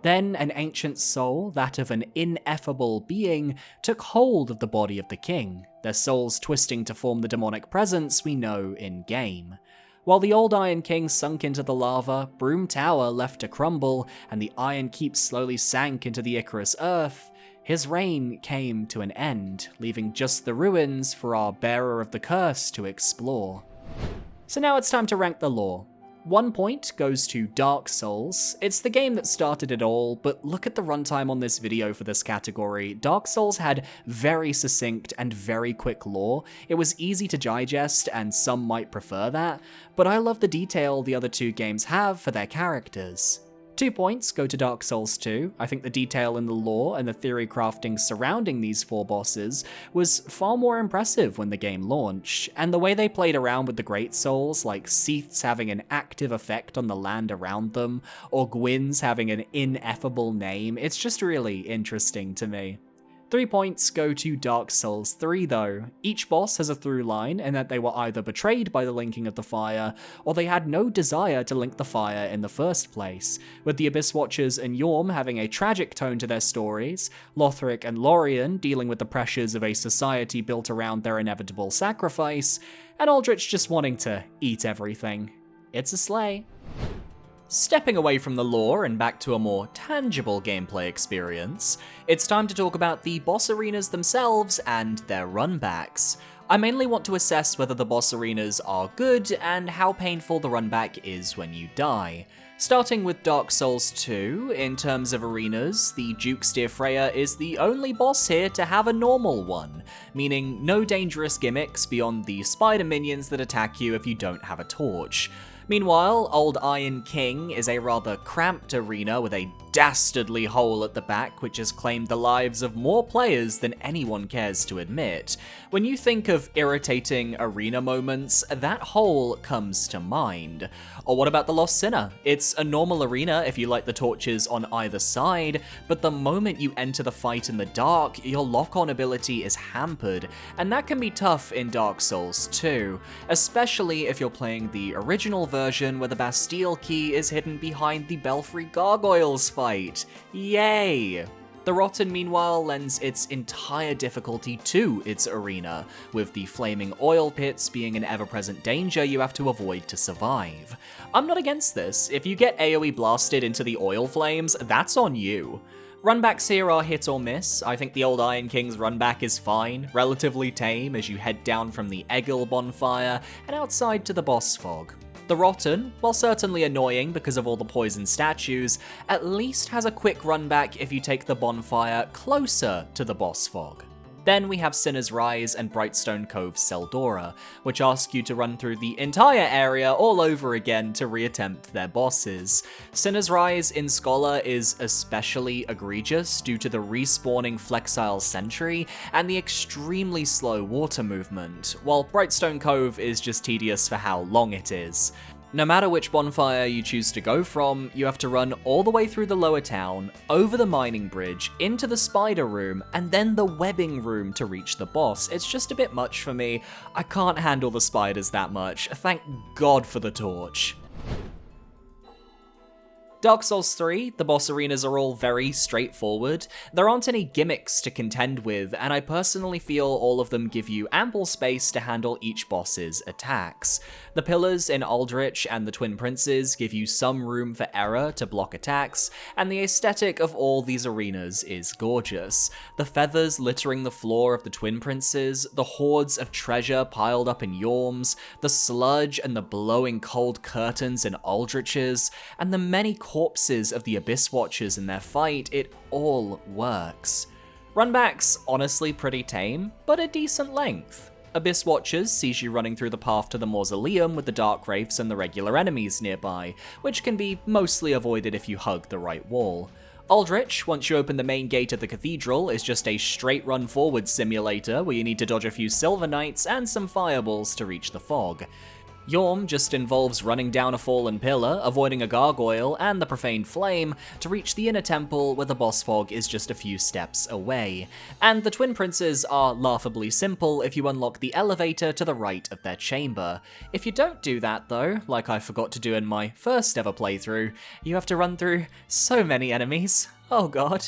Then an ancient soul, that of an ineffable being, took hold of the body of the king, their souls twisting to form the demonic presence we know in-game. While the old Iron King sunk into the lava, Broom Tower left to crumble, and the Iron Keep slowly sank into the Icarus Earth, his reign came to an end, leaving just the ruins for our bearer of the curse to explore. So now it's time to rank the lore. 1 point goes to Dark Souls. It's the game that started it all, but look at the runtime on this video for this category. Dark Souls had very succinct and very quick lore. It was easy to digest, and some might prefer that, but I love the detail the other two games have for their characters. 2 points go to Dark Souls 2. I think the detail in the lore and the theory crafting surrounding these 4 bosses was far more impressive when the game launched, and the way they played around with the Great Souls, like Seaths having an active effect on the land around them, or Gwyn's having an ineffable name, it's just really interesting to me. 3 points go to Dark Souls 3 though. Each boss has a through line in that they were either betrayed by the linking of the fire, or they had no desire to link the fire in the first place, with the Abyss Watchers and Yorm having a tragic tone to their stories, Lothric and Lorien dealing with the pressures of a society built around their inevitable sacrifice, and Aldrich just wanting to eat everything. It's a slay. Stepping away from the lore and back to a more tangible gameplay experience, it's time to talk about the boss arenas themselves and their runbacks. I mainly want to assess whether the boss arenas are good and how painful the runback is when you die. Starting with Dark Souls 2, in terms of arenas, the Jukesteer Freya is the only boss here to have a normal one, meaning no dangerous gimmicks beyond the spider minions that attack you if you don't have a torch. Meanwhile, Old Iron King is a rather cramped arena with a dastardly hole at the back which has claimed the lives of more players than anyone cares to admit. When you think of irritating arena moments, that hole comes to mind. Or what about the Lost Sinner? It's a normal arena if you light the torches on either side, but the moment you enter the fight in the dark, your lock-on ability is hampered, and that can be tough in Dark Souls 2, especially if you're playing the original version where the Bastille key is hidden behind the Belfry Gargoyles fight. Yay! The Rotten, meanwhile, lends its entire difficulty to its arena, with the flaming oil pits being an ever-present danger you have to avoid to survive. I'm not against this. If you get AoE blasted into the oil flames, that's on you. Runbacks here are hit or miss. I think the Old Iron King's runback is fine, relatively tame as you head down from the Egil bonfire and outside to the boss fog. The Rotten, while certainly annoying because of all the poison statues, at least has a quick runback if you take the bonfire closer to the boss fog. Then we have Sinner's Rise and Brightstone Cove's Seldora, which ask you to run through the entire area all over again to reattempt their bosses. Sinner's Rise in Scholar is especially egregious due to the respawning Flexile Sentry and the extremely slow water movement, while Brightstone Cove is just tedious for how long it is. No matter which bonfire you choose to go from, you have to run all the way through the lower town, over the mining bridge, into the spider room, and then the webbing room to reach the boss. It's just a bit much for me. I can't handle the spiders that much. Thank God for the torch. Dark Souls 3, the boss arenas are all very straightforward. There aren't any gimmicks to contend with, and I personally feel all of them give you ample space to handle each boss's attacks. The pillars in Aldrich and the Twin Princes give you some room for error to block attacks, and the aesthetic of all these arenas is gorgeous. The feathers littering the floor of the Twin Princes, the hordes of treasure piled up in Yorms, the sludge and the blowing cold curtains in Aldrich's, and the many corpses of the Abyss Watchers in their fight, it all works. Runback's honestly pretty tame, but a decent length. Abyss Watchers sees you running through the path to the mausoleum with the Dark Wraiths and the regular enemies nearby, which can be mostly avoided if you hug the right wall. Aldrich, once you open the main gate of the cathedral, is just a straight run forward simulator where you need to dodge a few Silver Knights and some fireballs to reach the fog. Yorm just involves running down a fallen pillar, avoiding a gargoyle and the profaned flame to reach the inner temple where the boss fog is just a few steps away. And the Twin Princes are laughably simple if you unlock the elevator to the right of their chamber. If you don't do that though, like I forgot to do in my first ever playthrough, you have to run through so many enemies. Oh god.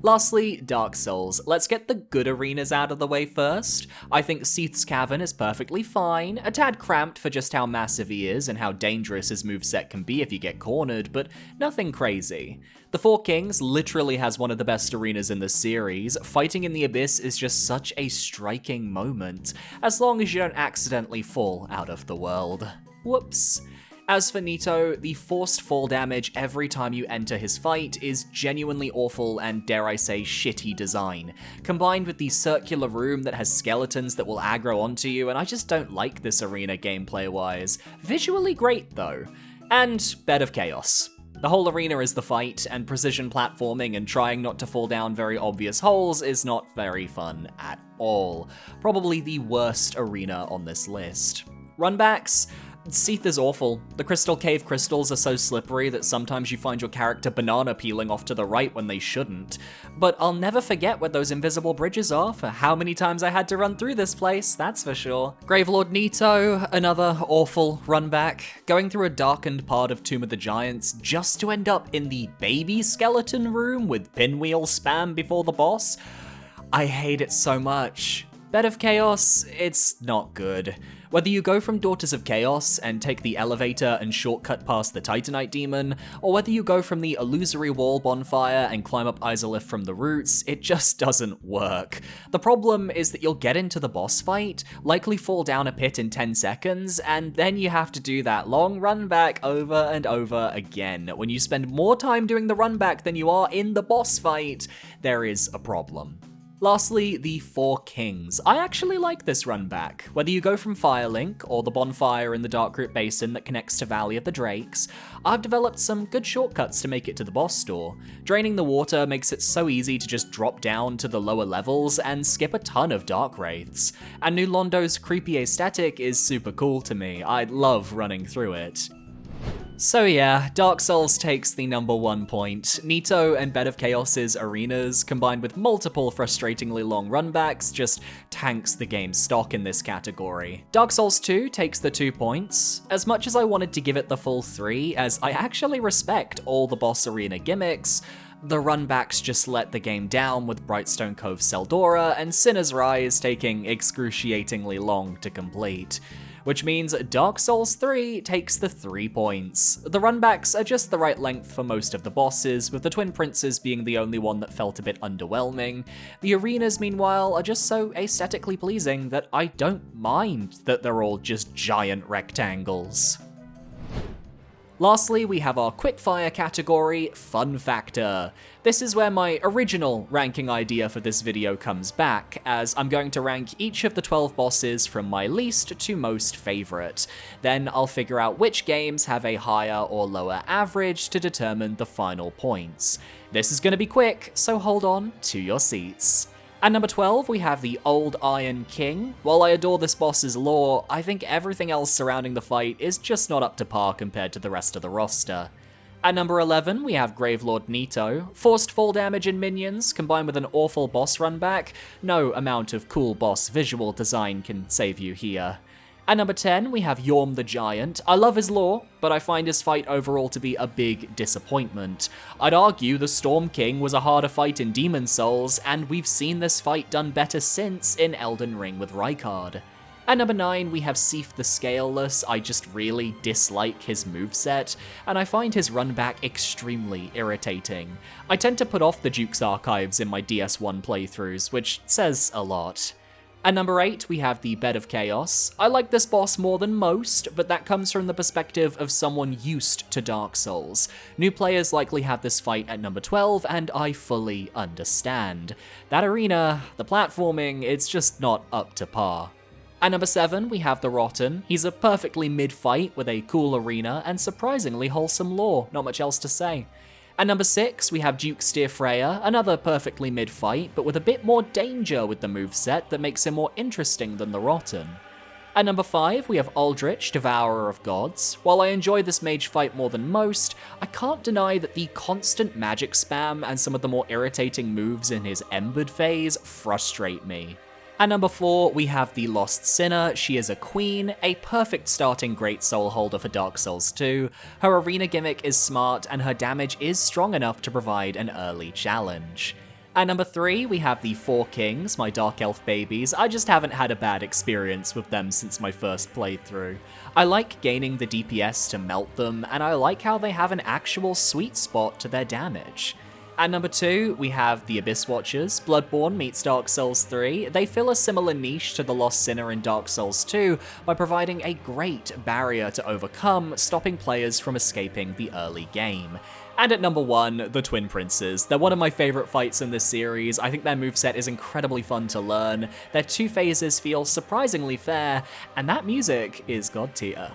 Lastly, Dark Souls. Let's get the good arenas out of the way first. I think Seath's Cavern is perfectly fine, a tad cramped for just how massive he is and how dangerous his moveset can be if you get cornered, but nothing crazy. The Four Kings literally has one of the best arenas in the series. Fighting in the Abyss is just such a striking moment, as long as you don't accidentally fall out of the world. Whoops. As for Nito, the forced fall damage every time you enter his fight is genuinely awful and, dare I say, shitty design, combined with the circular room that has skeletons that will aggro onto you, and I just don't like this arena gameplay-wise. Visually great though. And Bed of Chaos. The whole arena is the fight, and precision platforming and trying not to fall down very obvious holes is not very fun at all. Probably the worst arena on this list. Runbacks? Seath is awful. The Crystal Cave crystals are so slippery that sometimes you find your character banana peeling off to the right when they shouldn't. But I'll never forget where those invisible bridges are for how many times I had to run through this place, that's for sure. Gravelord Nito, another awful runback. Going through a darkened part of Tomb of the Giants just to end up in the baby skeleton room with pinwheel spam before the boss? I hate it so much. Bed of Chaos, it's not good. Whether you go from Daughters of Chaos and take the elevator and shortcut past the Titanite demon, or whether you go from the illusory wall bonfire and climb up Izalith from the roots, it just doesn't work. The problem is that you'll get into the boss fight, likely fall down a pit in 10 seconds, and then you have to do that long run back over and over again. When you spend more time doing the run back than you are in the boss fight, there is a problem. Lastly, the Four Kings. I actually like this run back. Whether you go from Firelink or the bonfire in the Darkroot Basin that connects to Valley of the Drakes, I've developed some good shortcuts to make it to the boss store. Draining the water makes it so easy to just drop down to the lower levels and skip a ton of Dark Wraiths. And New Londo's creepy aesthetic is super cool to me. I love running through it. So yeah, Dark Souls takes the #1 point. Nito and Bed of Chaos's arenas, combined with multiple frustratingly long runbacks, just tanks the game's stock in this category. Dark Souls 2 takes the 2 points. As much as I wanted to give it the full 3, as I actually respect all the boss arena gimmicks, the runbacks just let the game down with Brightstone Cove Seldora and Sinner's Rise taking excruciatingly long to complete. Which means Dark Souls 3 takes the 3 points. The runbacks are just the right length for most of the bosses, with the Twin Princes being the only one that felt a bit underwhelming. The arenas, meanwhile, are just so aesthetically pleasing that I don't mind that they're all just giant rectangles. Lastly, we have our quickfire category, Fun Factor. This is where my original ranking idea for this video comes back, as I'm going to rank each of the 12 bosses from my least to most favorite. Then I'll figure out which games have a higher or lower average to determine the final points. This is going to be quick, so hold on to your seats. At number 12, we have the Old Iron King. While I adore this boss's lore, I think everything else surrounding the fight is just not up to par compared to the rest of the roster. At number 11, we have Gravelord Nito. Forced fall damage in minions, combined with an awful boss run back, no amount of cool boss visual design can save you here. At number 10, we have Yorm the Giant. I love his lore, but I find his fight overall to be a big disappointment. I'd argue the Storm King was a harder fight in Demon Souls, and we've seen this fight done better since in Elden Ring with Rykard. At number 9, we have Seif the Scaleless. I just really dislike his moveset, and I find his runback extremely irritating. I tend to put off the Duke's Archives in my DS1 playthroughs, which says a lot. At number 8, we have the Bed of Chaos. I like this boss more than most, but that comes from the perspective of someone used to Dark Souls. New players likely have this fight at number 12, and I fully understand. That arena, the platforming, it's just not up to par. At number 7, we have the Rotten. He's a perfectly mid-fight with a cool arena and surprisingly wholesome lore, not much else to say. At number 6, we have Duke Steer Freya, another perfectly mid-fight, but with a bit more danger with the moveset that makes him more interesting than the Rotten. At number 5, we have Aldrich, Devourer of Gods. While I enjoy this mage fight more than most, I can't deny that the constant magic spam and some of the more irritating moves in his Embered phase frustrate me. At number 4, we have the Lost Sinner. She is a queen, a perfect starting Great Soul Holder for Dark Souls 2. Her arena gimmick is smart, and her damage is strong enough to provide an early challenge. At number 3, we have the Four Kings, my Dark Elf babies. I just haven't had a bad experience with them since my first playthrough. I like gaining the DPS to melt them, and I like how they have an actual sweet spot to their damage. At number 2, we have the Abyss Watchers. Bloodborne meets Dark Souls 3. They fill a similar niche to the Lost Sinner in Dark Souls 2 by providing a great barrier to overcome, stopping players from escaping the early game. And at number 1, the Twin Princes. They're one of my favorite fights in this series. I think their moveset is incredibly fun to learn. Their two phases feel surprisingly fair, and that music is god tier.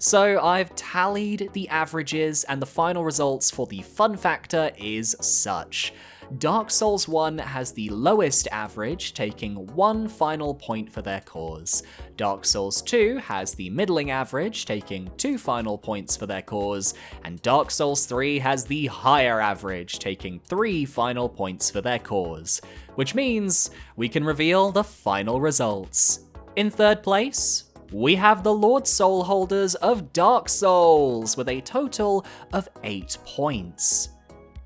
So I've tallied the averages, and the final results for the fun factor is such. Dark Souls 1 has the lowest average, taking 1 final point for their cause. Dark Souls 2 has the middling average, taking 2 final points for their cause. And Dark Souls 3 has the higher average, taking 3 final points for their cause. Which means we can reveal the final results. In third place, we have the Lord Soul holders of Dark Souls with a total of 8 points.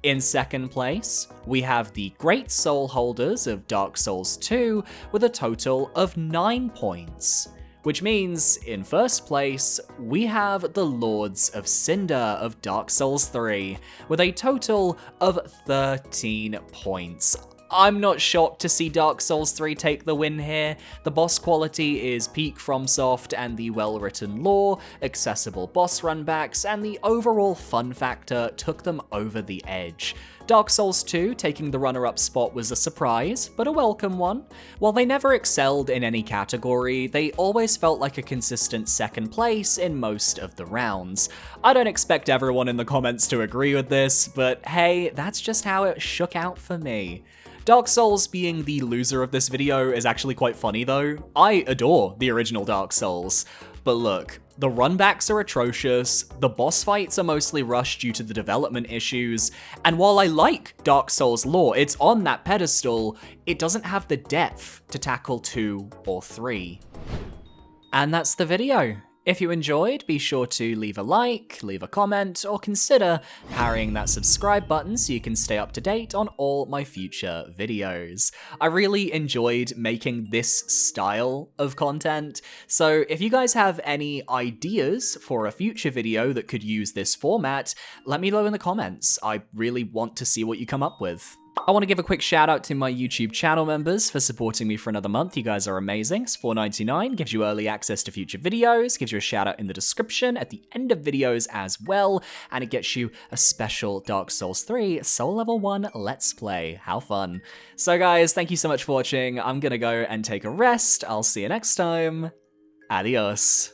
In second place, we have the Great Soul holders of Dark Souls 2 with a total of 9 points. Which means, in first place, we have the Lords of Cinder of Dark Souls 3 with a total of 13 points. I'm not shocked to see Dark Souls 3 take the win here. The boss quality is peak FromSoft, and the well-written lore, accessible boss runbacks, and the overall fun factor took them over the edge. Dark Souls 2 taking the runner-up spot was a surprise, but a welcome one. While they never excelled in any category, they always felt like a consistent second place in most of the rounds. I don't expect everyone in the comments to agree with this, but hey, that's just how it shook out for me. Dark Souls being the loser of this video is actually quite funny though. I adore the original Dark Souls. But look, the runbacks are atrocious, the boss fights are mostly rushed due to the development issues, and while I like Dark Souls lore, it's on that pedestal, it doesn't have the depth to tackle 2 or 3. And that's the video. If you enjoyed, be sure to leave a like, leave a comment, or consider powering that subscribe button so you can stay up to date on all my future videos. I really enjoyed making this style of content, so if you guys have any ideas for a future video that could use this format, let me know in the comments. I really want to see what you come up with. I want to give a quick shout out to my YouTube channel members for supporting me for another month. You guys are amazing. It's $4.99, gives you early access to future videos, gives you a shout out in the description at the end of videos as well, and it gets you a special Dark Souls 3 Soul Level 1 Let's Play. How fun. So guys, thank you so much for watching. I'm gonna go and take a rest. I'll see you next time. Adios.